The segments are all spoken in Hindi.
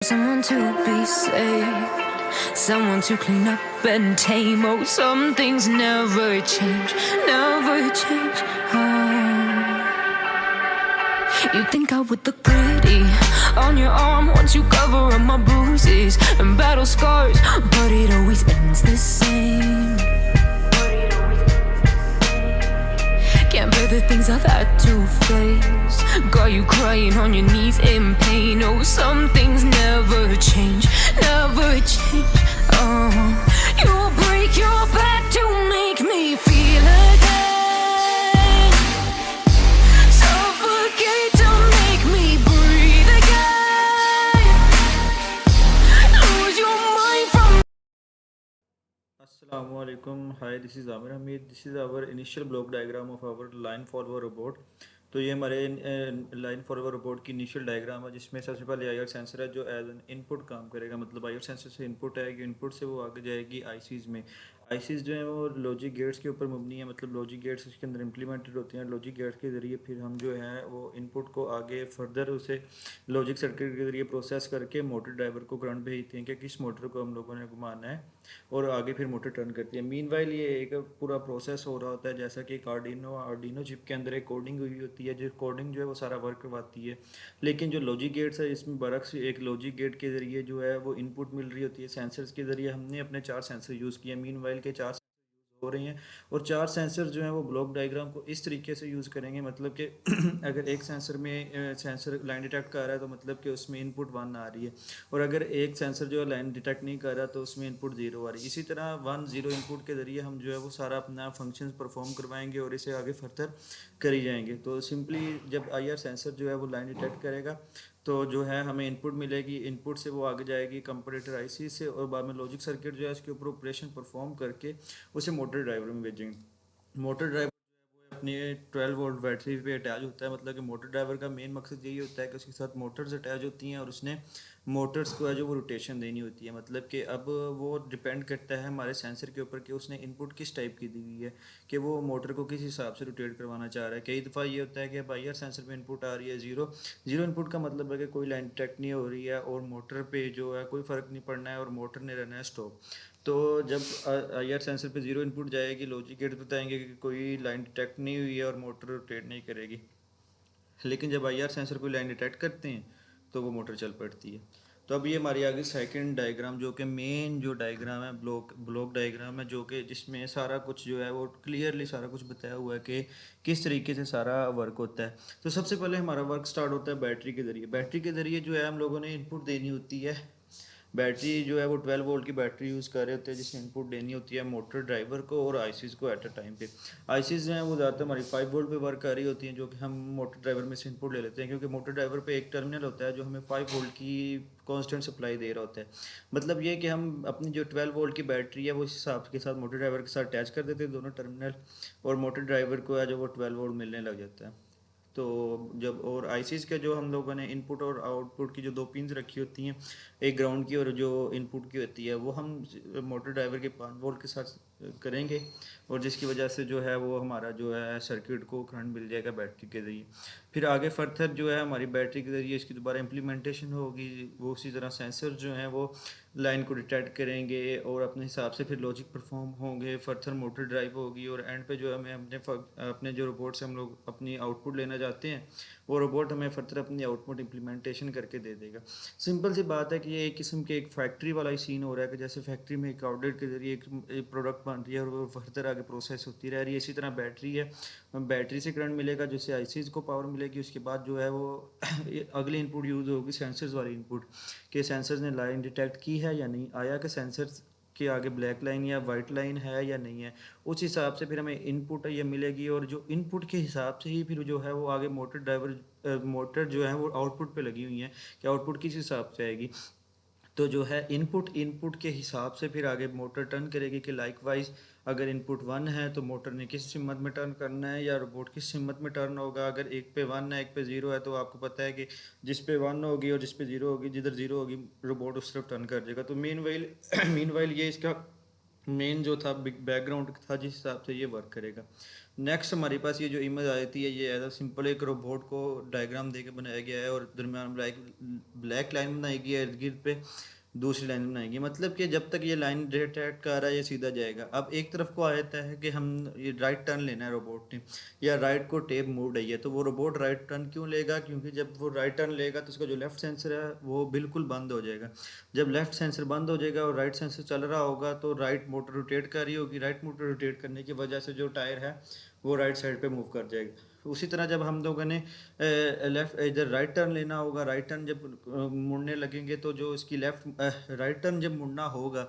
Someone to be saved, someone to clean up and tame. Oh, some things never change, never change. Oh, you think I would look pretty on your arm once you cover up my bruises and battle scars, but it always ends the same. Can't bear the things I've had to face. Got you crying on your knees in pain. Oh, some things never change, never change. Oh, you'll break your back to make me feel again. Suffocate to make me breathe again. Lose your mind from. Assalamualaikum. Hi, this is Amir Hamid. This is our initial block diagram of our line follower robot. तो ये हमारे लाइन फॉलोवर रोबोट की इनिशियल डायग्राम है, जिसमें सबसे पहले आईआर सेंसर है जो एज एन इनपुट काम करेगा। मतलब आईआर सेंसर से इनपुट आएगी, इनपुट से वो आगे जाएगी आईसीज में। आईसीज जो है वो लॉजिक गेट्स के ऊपर मबनी है, मतलब लॉजिक गेट्स उसके अंदर इम्प्लीमेंटेड होते हैं। लॉजिक गेट्स के ज़रिए फिर हम जो है वो इनपुट को आगे फर्दर उसे लॉजिक सर्किट के ज़रिए प्रोसेस करके मोटर ड्राइवर को करंट भेजते हैं कि किस मोटर को हम लोगों ने घुमाना है, और आगे फिर मोटर टर्न करती है। मीनवाइल ये एक पूरा प्रोसेस हो रहा होता है, जैसा कि एक आर्डिनो चिप के अंदर एक कोडिंग हुई होती है, जो कोडिंग जो है वो सारा वर्क करवाती है। लेकिन जो लॉजिक गेट्स है इसमें बरक्स एक लॉजिक गेट के ज़रिए जो है वो इनपुट मिल रही होती है सेंसर्स के ज़रिए। हमने अपने 4 सेंसर यूज़ किए, मीनवाइल के 4 हो रही हैं, और 4 सेंसर जो हैं वो ब्लॉक डायग्राम को इस तरीके से यूज़ करेंगे। मतलब कि अगर एक सेंसर में सेंसर लाइन डिटेक्ट कर रहा है तो मतलब कि उसमें इनपुट 1 आ रही है, और अगर एक सेंसर जो है लाइन डिटेक्ट नहीं कर रहा तो उसमें इनपुट 0 आ रही है। इसी तरह 1 0 इनपुट के ज़रिए हम जो है वो सारा अपना फंक्शंस परफॉर्म करवाएंगे और इसे आगे फर्दर करी जाएंगे। तो सिंपली जब आईआर सेंसर जो है वो लाइन डिटेक्ट करेगा तो जो है हमें इनपुट मिलेगी, इनपुट से वो आगे जाएगी कंपैरेटर आईसी से, और बाद में लॉजिक सर्किट जो है इसके ऊपर ऑपरेशन परफॉर्म करके उसे मोटर ड्राइवर में भेजेंगे। मोटर ड्राइवर अपनी 12 वोल्ट बैटरी पे अटैच होता है। मतलब कि मोटर ड्राइवर का मेन मकसद यही होता है कि उसके साथ मोटर्स अटैच होती हैं और उसने मोटर्स को है जो वो रोटेशन देनी होती है। मतलब कि अब वो डिपेंड करता है हमारे सेंसर के ऊपर कि उसने इनपुट किस टाइप की दी हुई है, कि वो मोटर को किस हिसाब से रोटेट करवाना चाह रहा है। कई दफ़ा ये होता है कि अब आईआर सेंसर पे इनपुट आ रही है ज़ीरो, ज़ीरो इनपुट का मतलब है कि कोई लाइन डिटेक्ट नहीं हो रही है और मोटर पे जो है कोई फ़र्क नहीं पड़ना है और मोटर ने रहना है स्टॉप। तो जब आईआर सेंसर पे ज़ीरो इनपुट जाएगी, लॉजिक गेट बताएंगे कि कोई लाइन डिटेक्ट नहीं हुई है और मोटर रोटेट नहीं करेगी। लेकिन जब आईआर सेंसर कोई लाइन डिटेक्ट करते हैं तो वो मोटर चल पड़ती है। तो अब ये हमारी आगे सेकंड डायग्राम, जो कि मेन जो डायग्राम है ब्लॉक ब्लॉक डायग्राम है, जो कि जिसमें सारा कुछ जो है वो क्लियरली सारा कुछ बताया हुआ है कि किस तरीके से सारा वर्क होता है। तो सबसे पहले हमारा वर्क स्टार्ट होता है बैटरी के ज़रिए। बैटरी के ज़रिए जो है हम लोगों ने इनपुट देनी होती है। बैटरी जो है वो 12 वोल्ट की बैटरी यूज़ कर रहे होते हैं, जिसमें इनपुट देनी होती है मोटर ड्राइवर को और आईसीज को एट अ टाइम पे। आईसीज जो है वो ज़्यादातर हमारी 5 वोल्ट पे वर्क कर रही होती हैं, जो कि हम मोटर ड्राइवर में से इनपुट ले लेते हैं, क्योंकि मोटर ड्राइवर पे एक टर्मिनल होता है जो हमें 5 वोल्ट की कांस्टेंट सप्लाई दे रहा होता है। मतलब ये कि हम अपनी जो 12 वोल्ट की बैटरी है वो इस हिसाब के साथ मोटर ड्राइवर के साथ अटैच कर देते हैं दोनों टर्मिनल, और मोटर ड्राइवर को है जो वो 12 वोल्ट मिलने लग जाता है। तो जब और आईसीज के जो हम लोगों ने इनपुट और आउटपुट की जो 2 पिन्स रखी होती हैं, एक ग्राउंड की और जो इनपुट की होती है, वो हम मोटर ड्राइवर के 5 वोल्ट के साथ करेंगे, और जिसकी वजह से जो है वो हमारा जो है सर्किट को करंट मिल जाएगा बैटरी के ज़रिए। फिर आगे फर्दर जो है हमारी बैटरी के ज़रिए इसकी दोबारा इम्प्लीमेंटेशन होगी। वो उसी तरह सेंसर जो हैं वो लाइन को डिटेक्ट करेंगे और अपने हिसाब से फिर लॉजिक परफॉर्म होंगे, फर्दर मोटर ड्राइव होगी, और एंड पे जो है हमें अपने जो रोबोट से हम लोग अपनी आउटपुट लेना चाहते हैं, वो रोबोट हमें फर्दर अपनी आउटपुट इम्प्लीमेंटेशन करके दे देगा। सिंपल सी बात है कि ये एक किस्म के एक फैक्ट्री वाला ही सीन हो रहा है, कि जैसे फैक्ट्री में एक आउटलेट के ज़रिए एक प्रोडक्ट बन रही है और वो फर्दर आगे प्रोसेस होती रह रही है। इसी तरह बैटरी है, बैटरी से करंट मिलेगा जिससे आईसीज को पावर मिलेगी। उसके बाद जो है वो अगली इनपुट यूज़ होगी सेंसर्स वाली इनपुट, कि सेंसर्स ने लाइन डिटेक्ट की है या नहीं, आया कि सेंसर्स के आगे ब्लैक लाइन या वाइट लाइन है या नहीं है। उस हिसाब से फिर हमें इनपुट ये मिलेगी, और जो इनपुट के हिसाब से ही फिर जो है वो आगे मोटर ड्राइवर मोटर जो है वो आउटपुट पे लगी हुई है कि आउटपुट किस हिसाब से आएगी। तो जो है इनपुट इनपुट के हिसाब से फिर आगे मोटर टर्न करेगी, कि लाइक वाइज अगर इनपुट 1 है तो मोटर ने किस सिमत में टर्न करना है, या रोबोट किस सिमत में टर्न होगा। अगर एक पे 1 है एक पे 0 है तो आपको पता है कि जिस पे 1 होगी और जिस पे 0 होगी, जिधर 0 होगी रोबोट उस तरफ टर्न कर देगा। तो मीन वाइल मीन वाइल ये इसका मेन जो था बैकग्राउंड था जिस हिसाब से ये वर्क करेगा। नेक्स्ट हमारे पास ये जो इमेज आई थी है, ये एज अ सिंपल एक रोबोट को डायग्राम दे के बनाया गया है और दरमियान ब्लैक लाइन बनाई गई है, इर्द गिर्द पे दूसरी लाइन बनाएगी, मतलब कि जब तक ये लाइन रेट का रहा है ये सीधा जाएगा। अब एक तरफ को आ जाता है कि हम ये राइट टर्न लेना है रोबोट ने, या राइट को टेप मोड़ रही है, तो वो रोबोट राइट टर्न क्यों लेगा? क्योंकि जब वो राइट टर्न लेगा तो उसका जो लेफ्ट सेंसर है वो बिल्कुल बंद हो जाएगा। जब लेफ्ट सेंसर बंद हो जाएगा और राइट सेंसर चल रहा होगा तो राइट मोटर रोटेट कर रही होगी, राइट मोटर रोटेट करने की वजह से जो टायर है वो राइट साइड पे मूव कर जाएगा। उसी तरह जब हम लोगों ने लेफ्ट इधर राइट टर्न लेना होगा, राइट टर्न जब मुड़ने लगेंगे तो जो इसकी लेफ्ट राइट टर्न जब मुड़ना होगा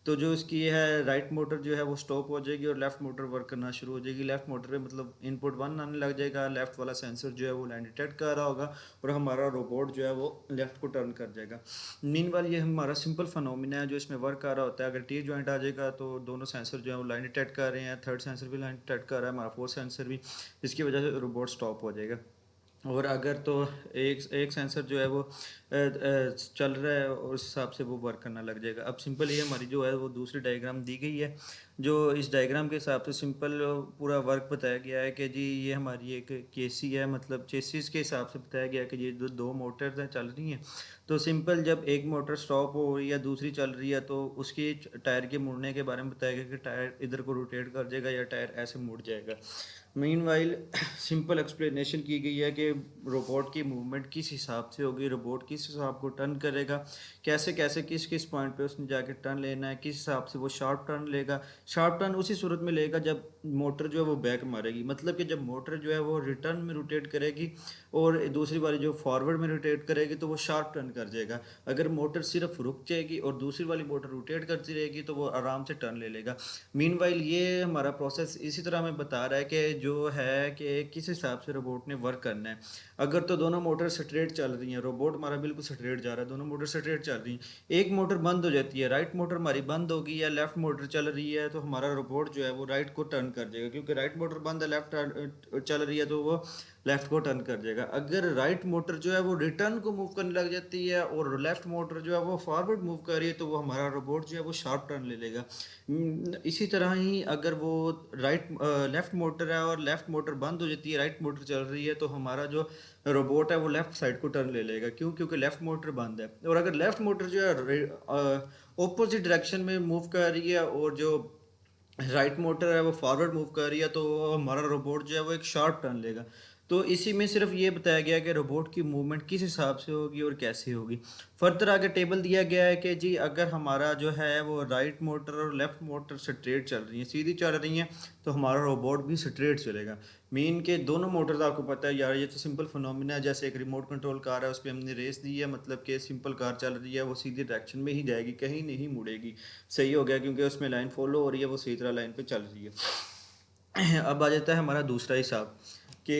तो जो इसकी है राइट मोटर जो है वो स्टॉप हो जाएगी और लेफ्ट मोटर वर्क करना शुरू हो जाएगी। लेफ्ट मोटर पे मतलब इनपुट 1 आने लग जाएगा, लेफ्ट वाला सेंसर जो है वो लाइन डिटेक्ट कर रहा होगा और हमारा रोबोट जो है वो लेफ्ट को टर्न कर जाएगा। मीनवाइल ये हमारा सिंपल फिनोमिना है जो इसमें वर्क कर रहा होता है। अगर टी जॉइंट आ जाएगा तो दोनों सेंसर जो है वो लाइन डिटेक्ट कर रहे हैं, थर्ड सेंसर भी लाइन डिटेक्ट कर रहा है, हमारा फोर्थ सेंसर भी, इसकी वजह से रोबोट स्टॉप हो जाएगा। और अगर तो एक एक सेंसर जो है वो चल रहा है और उस हिसाब से वो वर्क करना लग जाएगा। अब सिंपल ये हमारी जो है वो दूसरी डायग्राम दी गई है, जो इस डायग्राम के हिसाब से सिंपल पूरा वर्क बताया गया है कि जी ये हमारी एक केसी है, मतलब चेसिस के हिसाब से बताया गया है कि ये दो मोटर्स हैं चल रही हैं। तो सिंपल जब एक मोटर स्टॉप हो रही है दूसरी चल रही है तो उसकी टायर के मुड़ने के बारे में बताया गया कि टायर इधर को रोटेट कर जाएगा या टायर ऐसे मुड़ जाएगा। मीनवाइल सिंपल एक्सप्लेनेशन की गई है कि रोबोट की मूवमेंट किस हिसाब से होगी, रोबोट किस हिसाब को टर्न करेगा, कैसे कैसे किस किस पॉइंट पे उसने जाके टर्न लेना है, किस हिसाब से वो शार्प टर्न लेगा। शार्प टर्न उसी सूरत में लेगा जब मोटर जो है वो बैक मारेगी, मतलब कि जब मोटर जो है वो रिटर्न में रोटेट करेगी और दूसरी बारी जो फॉरवर्ड में रोटेट करेगी तो वो शार्प टर्न कर जाएगा। अगर मोटर सिर्फ रुक जाएगी और दूसरी वाली मोटर रोटेट करती रहेगी तो वो आराम से टर्न ले लेगा। मीनवाइल ये हमारा प्रोसेस इसी तरह हमें बता रहा है कि जो है कि किस हिसाब से रोबोट ने वर्क करना है। अगर तो दोनों मोटर स्ट्रेट चल रही हैं, रोबोट हमारा बिल्कुल स्ट्रेट जा रहा है, दोनों मोटर स्ट्रेट चल रही हैं, एक मोटर बंद हो जाती है, राइट मोटर हमारी बंद होगी या लेफ्ट मोटर चल रही है तो हमारा रोबोट जो है वो राइट को टर्न कर जाएगा, क्योंकि राइट मोटर बंद है लेफ्ट चल रही है तो वो लेफ्ट को टर्न कर जाएगा। अगर राइट मोटर जो है वो रिटर्न को मूव करने लग जाती है और लेफ्ट मोटर जो है वो फॉरवर्ड मूव कर रही है तो वो हमारा रोबोट जो है वो शार्प टर्न ले लेगा। इसी तरह ही अगर वो लेफ्ट मोटर है और लेफ्ट मोटर बंद हो जाती है, राइट मोटर चल रही है तो हमारा जो रोबोट है वो लेफ्ट साइड को टर्न ले लेगा, क्योंकि लेफ्ट मोटर बंद है। और अगर लेफ्ट मोटर जो है ऑपोजिट डायरेक्शन में मूव कर रही है और जो राइट मोटर है वो फॉरवर्ड मूव कर रही है तो हमारा रोबोट जो है वो एक शार्प टर्न लेगा। तो इसी में सिर्फ ये बताया गया कि रोबोट की मूवमेंट किस हिसाब से होगी और कैसे होगी। फर्दर आगे टेबल दिया गया है कि जी अगर हमारा जो है वो राइट मोटर और लेफ्ट मोटर स्ट्रेट चल रही हैं, सीधी चल रही हैं, तो हमारा रोबोट भी स्ट्रेट चलेगा। मीन के दोनों मोटर्स आपको पता है यार, ये तो सिंपल फिनोमिना है, जैसे एक रिमोट कंट्रोल कार है उस पर हमने रेस दी है, मतलब कि सिंपल कार चल रही है वो सीधी डायरेक्शन में ही जाएगी, कहीं नहीं मुड़ेगी। सही हो गया क्योंकि उसमें लाइन फॉलो हो रही है, वो सही तरह लाइन पे चल रही है। अब आ जाता है हमारा दूसरा हिसाब कि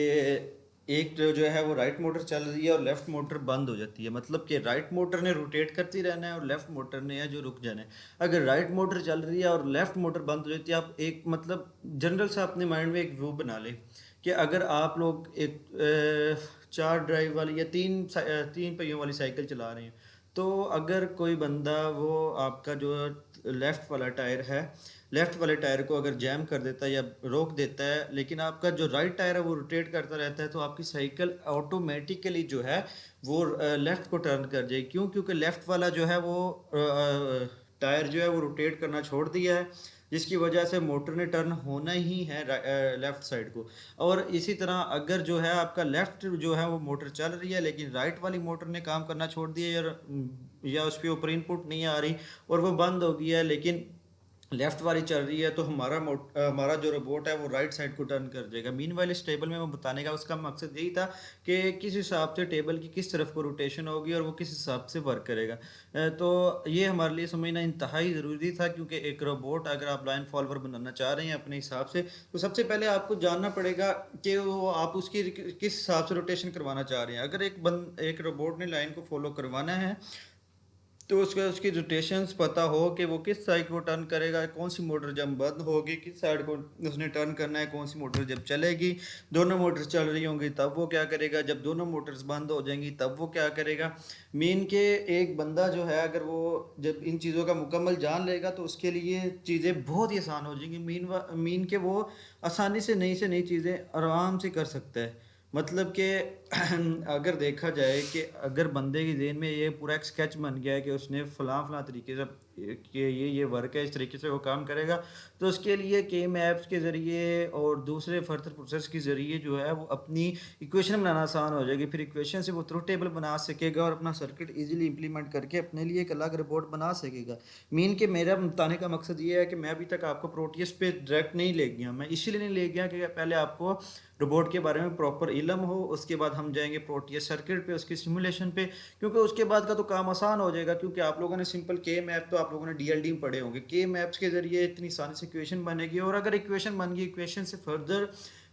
एक जो है वो राइट मोटर चल रही है और लेफ्ट मोटर बंद हो जाती है, मतलब कि राइट मोटर ने रोटेट करती रहना है और लेफ्ट मोटर ने है जो रुक जाना है। अगर राइट मोटर चल रही है और लेफ्ट मोटर बंद हो जाती है, आप एक मतलब जनरल सा अपने माइंड में एक व्यू बना लें कि अगर आप लोग एक 4 ड्राइव वाली या तीन पहियों वाली साइकिल चला रहे हैं, तो अगर कोई बंदा वो आपका जो लेफ़्ट वाला टायर है, लेफ़्ट वाले टायर को अगर जैम कर देता है या रोक देता है, लेकिन आपका जो राइट टायर है वो रोटेट करता रहता है, तो आपकी साइकिल ऑटोमेटिकली जो है वो लेफ़्ट को टर्न कर जाएगी। क्यों? क्योंकि लेफ़्ट वाला जो है वो टायर जो है वो रोटेट करना छोड़ दिया है, जिसकी वजह से मोटर ने टर्न होना ही है लेफ़्ट साइड को। और इसी तरह अगर जो है आपका लेफ़्ट जो है वो मोटर चल रही है लेकिन राइट वाली मोटर ने काम करना छोड़ दिया या उस पर ऊपर इनपुट नहीं आ रही और वो बंद हो गई है, लेकिन लेफ्ट वाली चल रही है, तो हमारा जो रोबोट है वो राइट साइड को टर्न कर देगा। मीनवाइल इस टेबल में मैं बताने का उसका मकसद यही था कि किस हिसाब से टेबल की किस तरफ को रोटेशन होगी और वो किस हिसाब से वर्क करेगा। तो ये हमारे लिए समझना इंतहाई ज़रूरी था, क्योंकि एक रोबोट अगर आप लाइन फॉलोअर बनाना चाह रहे हैं अपने हिसाब से, तो सबसे पहले आपको जानना पड़ेगा कि वो आप उसकी किस हिसाब से रोटेशन करवाना चाह रहे हैं। अगर एक रोबोट ने लाइन को फॉलो करवाना है तो उसका उसकी रोटेशंस पता हो कि वो किस साइड को टर्न करेगा, कौन सी मोटर जब बंद होगी किस साइड को उसने टर्न करना है, कौन सी मोटर जब चलेगी, दोनों मोटर्स चल रही होंगी तब वो क्या करेगा, जब दोनों मोटर्स बंद हो जाएंगी तब वो क्या करेगा। मीन के एक बंदा जो है अगर वो जब इन चीज़ों का मुकम्मल जान लेगा तो उसके लिए चीज़ें बहुत ही आसान हो जाएंगी। मीन के वो आसानी से नई चीज़ें आराम से कर सकता है। मतलब कि अगर देखा जाए कि अगर बंदे की ज़हन में ये पूरा एक स्केच बन गया है कि उसने फ़लाँ तरीके से कि ये वर्क है, इस तरीके से वो काम करेगा, तो उसके लिए के मैप्स के ज़रिए और दूसरे फर्दर प्रोसेस के ज़रिए जो है वो अपनी इक्वेशन बनाना आसान हो जाएगी। फिर इक्वेशन से वो ट्रुथ टेबल बना सकेगा और अपना सर्किट ईजिली इंप्लीमेंट करके अपने लिए एक अलग रिपोर्ट बना सकेगा। मीन के मेरा बताने का मकसद ये है कि मैं अभी तक आपको प्रोटियस पे डायरेक्ट नहीं ले गया, मैं इसीलिए नहीं ले गया कि पहले आपको रोबोट के बारे में प्रॉपर इल्म हो, उसके बाद हम जाएंगे प्रोटियस सर्किट पे, उसकी सिमुलेशन पे, क्योंकि उसके बाद का तो काम आसान हो जाएगा। क्योंकि आप लोगों ने सिंपल के मैप तो आप लोगों ने डीएलडी में पढ़े होंगे, के मैप्स के जरिए इतनी आसानी से इक्वेशन बनेगी, और अगर इक्वेशन बन गई इक्वेशन से फर्दर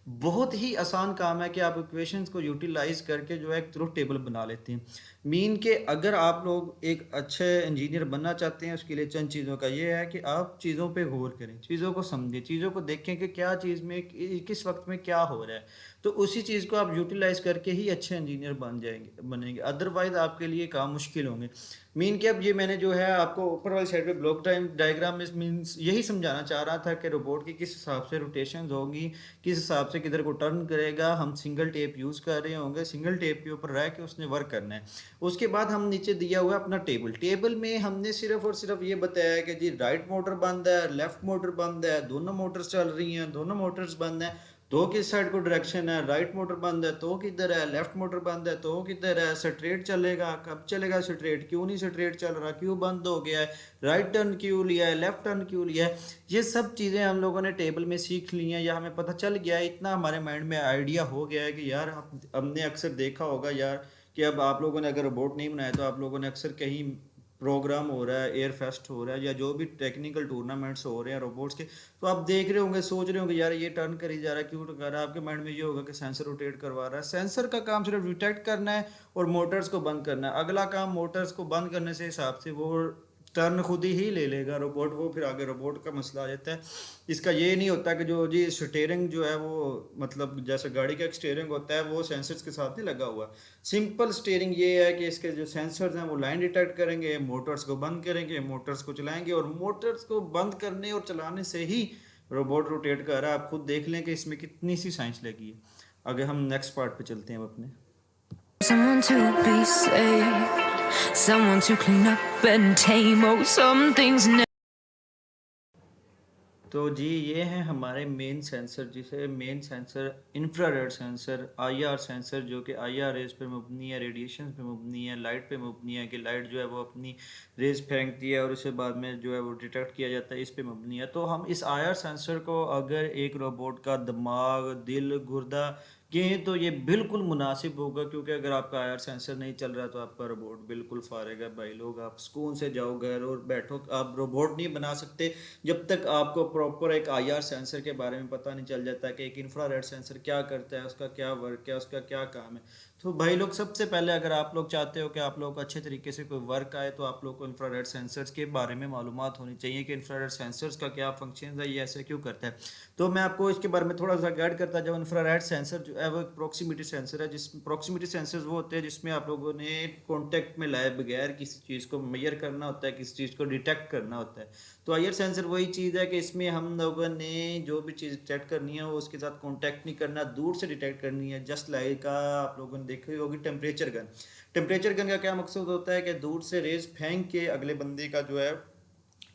बहुत ही आसान काम है कि आप इक्वेशंस को यूटिलाइज करके जो है एक ट्रुथ टेबल बना लेते हैं। मीन के अगर आप लोग एक अच्छे इंजीनियर बनना चाहते हैं उसके लिए चंद चीज़ों का ये है कि आप चीज़ों पे गौर करें, चीज़ों को समझें, चीज़ों को देखें कि क्या चीज़ में किस वक्त में क्या हो रहा है, तो उसी चीज़ को आप यूटिलाइज करके ही अच्छे इंजीनियर बनेंगे, अदरवाइज आपके लिए काम मुश्किल होंगे। मीन के अब ये मैंने जो है आपको ऊपर वाली साइड पे ब्लॉक डायग्राम में मीन्स यही समझाना चाह रहा था कि रोबोट की किस हिसाब से रोटेशन होगी, किस हिसाब से किधर को टर्न करेगा। हम सिंगल टेप यूज़ कर रहे होंगे, सिंगल टेप के ऊपर रह के उसने वर्क करना है। उसके बाद हम नीचे दिया हुआ है अपना टेबल, टेबल में हमने सिर्फ और सिर्फ ये बताया कि जी राइट मोटर बंद है, लेफ्ट मोटर बंद है, दोनों मोटर्स चल रही हैं, दोनों मोटर्स बंद हैं, तो किस साइड को डायरेक्शन है, राइट मोटर बंद है तो किधर है, लेफ्ट मोटर बंद है तो किधर है, स्ट्रेट चलेगा कब चलेगा, स्ट्रेट क्यों नहीं स्ट्रेट चल रहा, क्यों बंद हो गया है, राइट टर्न क्यों लिया है, लेफ्ट टर्न क्यों लिया है। ये सब चीज़ें हम लोगों ने टेबल में सीख ली हैं या हमें पता चल गया है, इतना हमारे माइंड में आइडिया हो गया है कि यार हमने अक्सर देखा होगा यार कि अब आप लोगों ने अगर रोबोट नहीं बनाया तो आप लोगों ने अक्सर कहीं प्रोग्राम हो रहा है, एयर फेस्ट हो रहा है, या जो भी टेक्निकल टूर्नामेंट्स हो रहे हैं रोबोट्स के, तो आप देख रहे होंगे, सोच रहे होंगे यार ये टर्न करी जा रहा है, क्यों कर रहा है। आपके माइंड में ये होगा कि सेंसर रोटेट करवा रहा है। सेंसर का काम सिर्फ डिटेक्ट करना है और मोटर्स को बंद करना है। अगला काम मोटर्स को बंद करने से हिसाब से वो टर्न खुद ही ले लेगा रोबोट, वो फिर आगे रोबोट का मसला आ जाता है। इसका ये नहीं होता कि जो जी स्टीयरिंग जो है वो मतलब जैसे गाड़ी का एक स्टीयरिंग होता है वो सेंसर्स के साथ ही लगा हुआ। सिंपल स्टीयरिंग ये है कि इसके जो सेंसर्स हैं वो लाइन डिटेक्ट करेंगे, मोटर्स को बंद करेंगे, मोटर्स को चलाएंगे, और मोटर्स को बंद करने और चलाने से ही रोबोट रोटेट कर रहा है। आप खुद देख लें कि इसमें कितनी सी साइंस लगी है। आगे हम नेक्स्ट पार्ट पे चलते हैं अब अपने। Someone to be saved, someone to clean up and tame. Oh, some things never. तो जी ये है हमारे मेन सेंसर, जिसे main sensor infrared sensor, IR sensor, जो कि आईआर रेज पे मबनी है, रेडिएशन पे मबनी है, लाइट पे मबनी है कि लाइट जो है वो अपनी रेज फेंकती है और उसके बाद में जो है वो डिटेक्ट किया जाता है, इस पे मबनी है। तो हम इस आईआर सेंसर को अगर एक रोबोट का दिमाग, दिल, गुर्दा कहें तो ये बिल्कुल मुनासिब होगा, क्योंकि अगर आपका आईआर सेंसर नहीं चल रहा तो आपका रोबोट बिल्कुल फारेग है भाई लोग। आप सुकून से जाओ घर और बैठो, आप रोबोट नहीं बना सकते जब तक आपको प्रॉपर एक आईआर सेंसर के बारे में पता नहीं चल जाता कि एक इंफ्रारेड सेंसर क्या करता है, उसका क्या वर्क है, उसका क्या काम है। तो भाई लोग सबसे पहले अगर आप लोग चाहते हो कि आप लोग को अच्छे तरीके से कोई वर्क आए तो आप लोग को इंफ्रारेड सेंसर्स के बारे में मालूमात होनी चाहिए कि इंफ्रारेड सेंसर्स का क्या फंक्शन है, ये ऐसे क्यों करता है। तो मैं आपको इसके बारे में थोड़ा सा गाइड करता जाऊँ। इंफ्रारेड सेंसर जो है वो एक प्रॉक्सिमिटी सेंसर है, जिस प्रॉक्सिमिटी सेंसर्स वो होते हैं जिसमें आप लोगों ने कॉन्टैक्ट में लाए बगैर किसी चीज़ को मेजर करना होता है, किसी चीज़ को डिटेक्ट करना होता है। तो आईआर सेंसर वही चीज़ है कि इसमें हम लोगों ने जो भी चीज़ डिटेक्ट करनी है वो उसके साथ कांटेक्ट नहीं करना, दूर से डिटेक्ट करनी है। जस्ट लाइक आप लोगों ने देखी होगी टेम्परेचर गन। टेम्परेचर गन का क्या मकसद होता है कि दूर से रेज फेंक के अगले बंदे का जो है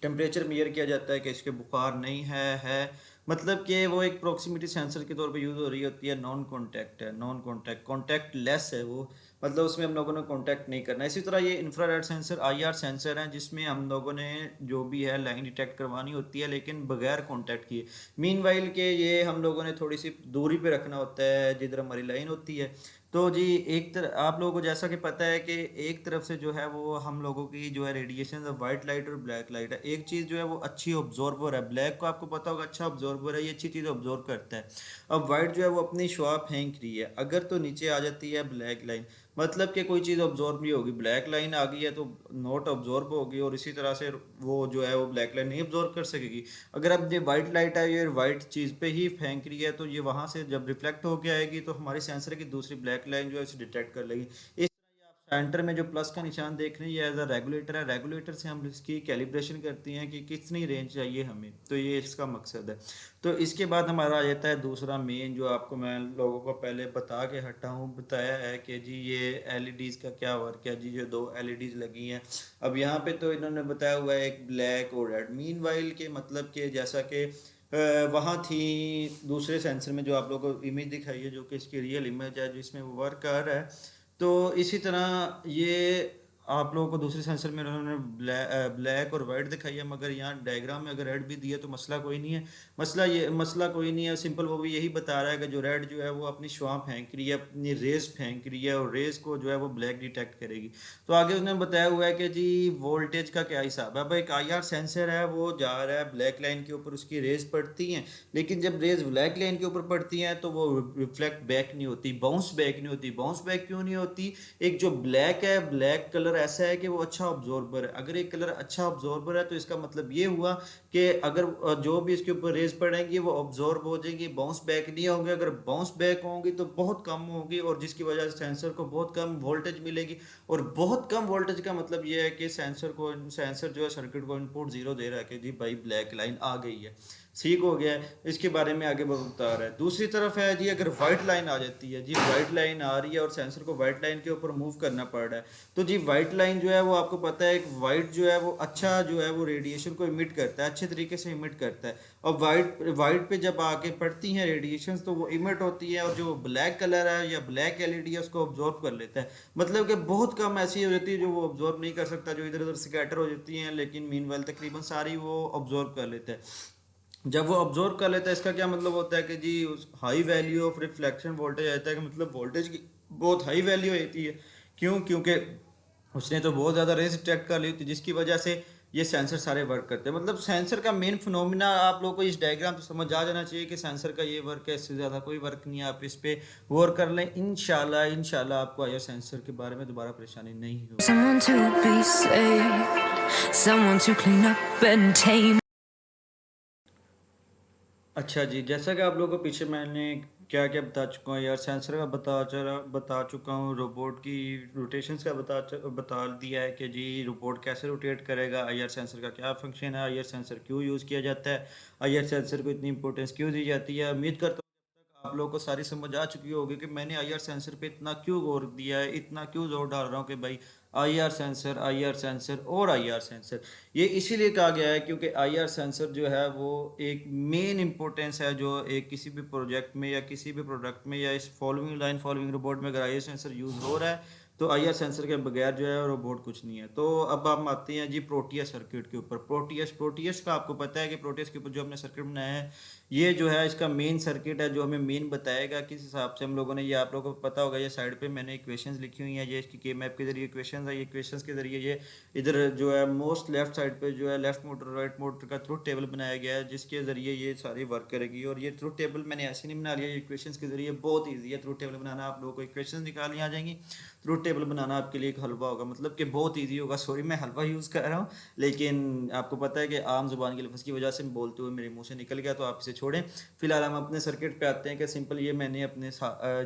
टेम्परेचर मेजर किया जाता है कि इसके बुखार नहीं है। मतलब कि वो एक प्रॉक्सिमिटी सेंसर के तौर पे यूज़ हो रही होती है। नॉन कॉन्टैक्ट है, नॉन कॉन्टैक्ट, कॉन्टैक्ट लेस है वो, मतलब उसमें हम लोगों ने कॉन्टैक्ट नहीं करना। इसी तरह ये इंफ्रारेड सेंसर आईआर सेंसर हैं जिसमें हम लोगों ने जो भी है लाइन डिटेक्ट करवानी होती है लेकिन बगैर कॉन्टैक्ट किए। मीनवाइल के ये हम लोगों ने थोड़ी सी दूरी पे रखना होता है जिधर हमारी लाइन होती है। तो जी एक तरह आप लोगों को जैसा कि पता है कि एक तरफ से जो है वो हम लोगों की जो है रेडिएशन है वाइट लाइट और ब्लैक लाइट है। एक चीज़ जो है वो अच्छी ऑब्जॉर्वर है, ब्लैक को आपको पता होगा अच्छा ऑब्जॉर्वर है, ये अच्छी चीज़ ऑब्जॉर्व करता है। अब वाइट जो है वो अपनी शुआ फेंक रही है, अगर तो नीचे आ जाती है ब्लैक लाइन, मतलब कि कोई चीज़ ऑब्जॉर्ब नहीं होगी, ब्लैक लाइन आ गई है तो नोट ऑब्जॉर्ब होगी, और इसी तरह से वो जो है वो ब्लैक लाइन नहीं ऑब्जॉर्ब कर सकेगी। अगर अब ये वाइट लाइट है, ये वाइट चीज़ पे ही फेंक रही है, तो ये वहाँ से जब रिफ्लेक्ट होके आएगी तो हमारी सेंसर की दूसरी ब्लैक लाइन जो है उसे डिटेक्ट कर लेगी। इस सेंटर में जो प्लस का निशान देख रहे हैं, ये एज अ रेगुलेटर है। रेगुलेटर से हम इसकी कैलिब्रेशन करते हैं कि कितनी रेंज चाहिए हमें, तो ये इसका मकसद है। तो इसके बाद हमारा आ जाता है दूसरा मेन, जो आपको मैं लोगों को पहले बता के हटा हूँ, बताया है कि जी ये एलईडीज़ का क्या वर्क है। जी जो दो एलईडीज़ लगी हैं, अब यहाँ पे तो इन्होंने बताया हुआ है एक ब्लैक और रेड। मीन वाइल के मतलब कि जैसा कि वहाँ थी दूसरे सेंसर में जो आप लोगों को इमेज दिखाई है, जो कि इसकी रियल इमेज है जिसमें वो वर्क कर रहा है। तो इसी तरह ये आप लोगों को दूसरे सेंसर में उन्होंने ब्लैक और वाइट दिखाई है, मगर यहाँ डायग्राम में अगर रेड भी दिया तो मसला कोई नहीं है। मसला कोई नहीं है, सिंपल वो भी यही बता रहा है कि जो रेड जो है वो अपनी शुआ फेंक रही है, अपनी रेज फेंक रही है, और रेज को जो है वो ब्लैक डिटेक्ट करेगी। तो आगे उसने बताया हुआ है कि जी वोल्टेज का क्या हिसाब है। अब एक आईआर सेंसर है, वो जा रहा है ब्लैक लाइन के ऊपर, उसकी रेज पड़ती हैं, लेकिन जब रेज ब्लैक लाइन के ऊपर पड़ती हैं तो वो रिफ्लेक्ट बैक नहीं होती, बाउंस बैक नहीं होती। बाउंस बैक क्यों नहीं होती? एक जो ब्लैक है, ब्लैक कलर ऐसा है कि वो अच्छा ऑब्जॉर्बर है। अगर एक कलर अच्छा ऑब्जॉर्बर है तो इसका मतलब ये हुआ कि अगर जो भी इसके ऊपर रेज पड़ेंगी वो ऑब्जॉर्ब हो जाएंगी, बाउंस बैक नहीं होंगे। अगर बाउंस बैक होंगी तो बहुत कम होगी, और जिसकी वजह से सेंसर को बहुत कम वोल्टेज मिलेगी। और बहुत कम वोल्टेज का मतलब ये है कि सेंसर जो है सर्किट को इनपुट जीरो दे रहा है कि जी भाई ब्लैक लाइन आ गई है, ठीक हो गया है। इसके बारे में आगे बता रहा है। दूसरी तरफ है जी, अगर वाइट लाइन आ जाती है, जी वाइट लाइन आ रही है और सेंसर को वाइट लाइन के ऊपर मूव करना पड़ रहा है, तो जी वाइट लाइन जो है वो आपको पता है, एक वाइट जो है वो अच्छा जो है वो रेडिएशन को इमिट करता है, अच्छे तरीके से इमिट करता है। और वाइट वाइट पे जब आके पड़ती हैं रेडिएशन तो वो इमिट होती है, और जो ब्लैक कलर है या ब्लैक एलईडी है उसको ऑब्जॉर्व कर लेता है। मतलब कि बहुत कम ऐसी हो जाती है जो वो ऑब्जॉर्व नहीं कर सकता, जो इधर उधर स्कैटर हो जाती हैं, लेकिन मीनवाइल तकरीबन सारी वो ऑब्जॉर्व कर लेता है। जब वो ऑब्जॉर्व कर लेता है, इसका क्या मतलब होता है कि जी उस high value of reflection voltage आता है, कि मतलब वोल्टेज की बहुत हाई वैल्यू होती है। क्यों? क्योंकि उसने तो बहुत ज़्यादा रेज डिटेक्ट कर ली थी, जिसकी वजह से ये सेंसर सारे वर्क करते हैं। मतलब सेंसर का मेन फिनोमिना आप लोगों को इस डायग्राम से समझ आ जाना चाहिए कि सेंसर का ये वर्क है, इससे ज़्यादा कोई वर्क नहीं है। आप इस पे गौर कर लें, इंशाल्लाह इंशाल्लाह आपको आया सेंसर के बारे में दोबारा परेशानी नहीं होगी। Someone to be saved, someone to clean up and tame. अच्छा जी, जैसा कि आप लोगों को पीछे मैंने क्या क्या बता चुका हूँ यार, सेंसर का बता चुका हूँ, रोबोट की रोटेशंस का बता दिया है कि जी रोबोट कैसे रोटेट करेगा, आईआर सेंसर का क्या फंक्शन है, आईआर सेंसर क्यों यूज़ किया जाता है, आईआर सेंसर को इतनी इंपॉर्टेंस क्यों दी जाती है। उम्मीद करता हूँ अब तक आप लोगों को सारी समझ आ चुकी होगी कि मैंने आईआर सेंसर पे इतना क्यों गौर दिया है, इतना क्यों जोर डाल रहा हूँ कि भाई आईआर सेंसर और आईआर सेंसर। ये इसीलिए कहा गया है क्योंकि आईआर सेंसर जो है वो एक मेन इंपॉर्टेंस है, जो एक किसी भी प्रोजेक्ट में या किसी भी प्रोडक्ट में या इस फॉलोइंग रोबोट में अगर आईआर सेंसर यूज़ हो रहा है तो आईआर सेंसर के बगैर जो है रोबोट कुछ नहीं है। तो अब हम आते हैं जी प्रोटियस सर्किट के ऊपर। प्रोटियस का आपको पता है कि प्रोटियस के ऊपर जो हमने सर्किट बनाया है, ये जो है इसका मेन सर्किट है, जो हमें मेन बताएगा किस हिसाब से हम लोगों ने, ये आप लोगों को पता होगा, ये साइड पे मैंने इक्वेशंस लिखी हुई हैं, ये इसकी के मैप के जरिए इक्वेशंस है, ये इक्वेशंस के जरिए ये इधर जो है मोस्ट लेफ्ट साइड पे जो है लेफ्ट मोटर राइट मोटर का ट्रुथ टेबल बनाया गया है, जिसके जरिए ये सारी वर्क करेगी। और ये ट्रुथ टेबल मैंने ऐसे नहीं बना लिया, ये इक्वेशंस के जरिए बहुत ईजी है ट्रुथ टेबल बनाना। आप लोगों को इक्वेशंस निकालनी आ जाएंगी, ट्रुथ टेबल बनाना आपके लिए एक हलवा होगा, मतलब कि बहुत ईजी होगा। सॉरी मैं हलवा यूज़ कर रहा हूँ, लेकिन आपको पता है कि आम जुबान के लफ्ज़ की वजह से बोलते हुए मेरे मुंह से निकल गया, तो आप इसे छोड़ें। फिलहाल हम अपने सर्किट पे आते हैं कि सिंपल ये मैंने अपने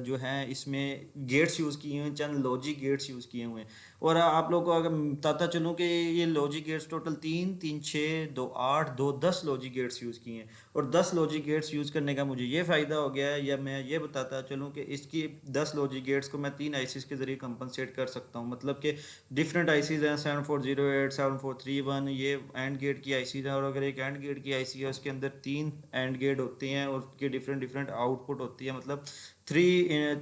जो हैं इसमें गेट्स यूज़ किए हैं, चंद लॉजिक गेट्स यूज़ किए हुए हैं। और आप लोगों को अगर बताता चलूँ कि ये logic gates total 3 3 6 2 8 2 10 logic gates use किए हैं। और 10 लॉजिक गेट्स यूज़ करने का मुझे ये फ़ायदा हो गया है, या मैं ये बताता चलूँ कि इसकी 10 लॉजिक गेट्स को मैं 3 आईसीज़ के ज़रिए कंपनसेट कर सकता हूँ। मतलब कि डिफरेंट आईसीज़ हैं, 7408 7431, ये एंड गेट की आईसीज़ हैं। और अगर एक एंड गेट की आईसी है उसके अंदर 3 एंड गेट होते हैं और उसके डिफरेंट डिफरेंट आउटपुट होती है, मतलब थ्री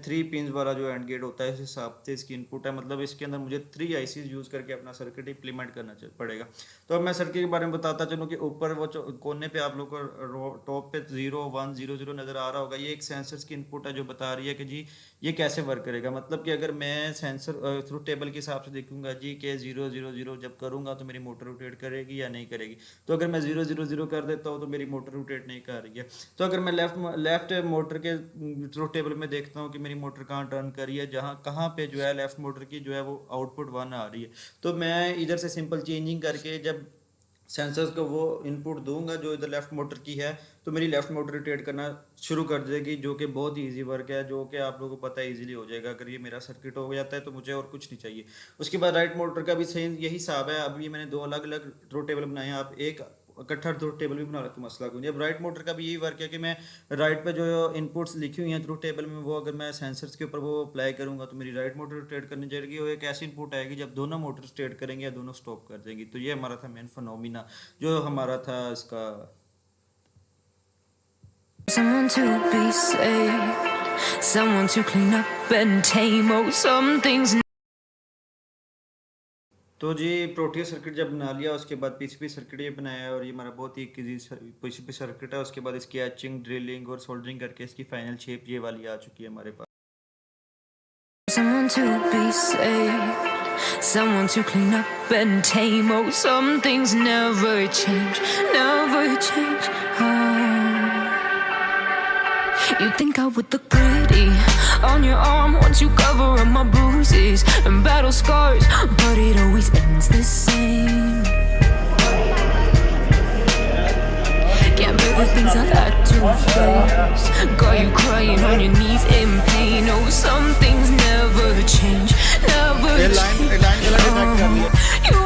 थ्री पिंस वाला जो एंड गेट होता है, इस हिसाब से इसकी इनपुट है। मतलब इसके अंदर मुझे 3 आईसीज़ यूज़ करके अपना सर्किट इंप्लीमेंट करना पड़ेगा। तो अब मैं सर्किट के बारे में बताता चलूँ कि ऊपर वो कोने पे आप लोग को टॉप पे 0100 नज़र आ रहा होगा, ये एक सेंसर्स की इनपुट है जो बता रही है कि जी ये कैसे वर्क करेगा। मतलब कि अगर मैं सेंसर थ्रू टेबल के हिसाब से देखूंगा जी कि 000 जब करूंगा तो मेरी मोटर रोटेट करेगी या नहीं करेगी। तो अगर मैं 000 कर देता हूँ तो मेरी मोटर रोटेट नहीं कर रही है। तो अगर मैं लेफ्ट मोटर के थ्रू टेबल टेबल में देखता हूँ कि मेरी मोटर कहाँ टर्न कर रही है, जहाँ कहाँ पे जो है लेफ्ट मोटर की जो है वो आउटपुट 1 आ रही है। तो मैं इधर से सिंपल चेंजिंग करके जब सेंसर्स को वो इनपुट दूंगा जो इधर लेफ्ट मोटर की है, तो मेरी लेफ्ट मोटर रोटेट करना शुरू कर देगी, जो कि बहुत ही ईजी वर्क है, जो कि आप लोगों को पता है ईजिली हो जाएगा। अगर ये मेरा सर्किट हो जाता है तो मुझे और कुछ नहीं चाहिए। उसके बाद राइट मोटर का भी सेम यही हिसाब है। अभी मैंने 2 अलग अलग रो टेबल बनाए हैं, आप एक इकट्ठा रो टेबल भी बना लो तो मसला कोई नहीं। अब राइट मोटर का भी यही वर्क है कि मैं राइट पे जो इनपुट्स लिखी हुई हैं थ्रू टेबल में, वो अगर मैं सेंसर्स के ऊपर वो अप्लाई करूंगा तो मेरी राइट मोटर रोटेट करनी चाहिए। वो एक ऐसी इनपुट आएगी जब दोनों मोटर स्टेट करेंगे या दोनों स्टॉप कर देंगी। तो ये हमारा था मेन फिनोमिना जो हमारा था इसका। Someone to be saved, someone to clean up and tame. Oh, some things. तो जी प्रोटीज सर्किट जब बना लिया, उसके बाद पीसीबी सर्किट ये बनाया है, और ये हमारा बहुत ही इजी पीसीबी सर्किट है। उसके बाद इसकी एचिंग, ड्रिलिंग और सोल्डरिंग करके इसकी फाइनल शेप ये वाली आ चुकी है हमारे पास। Someone to be saved, someone to clean up and tame. Oh, some things never change, never change. Oh. You think I would look pretty on your arm once you cover up my bruises and battle scars, but it always ends the same. Can't bear the things I've had to face. Got you crying on your knees in pain. Oh, some things never change, never change. Oh, you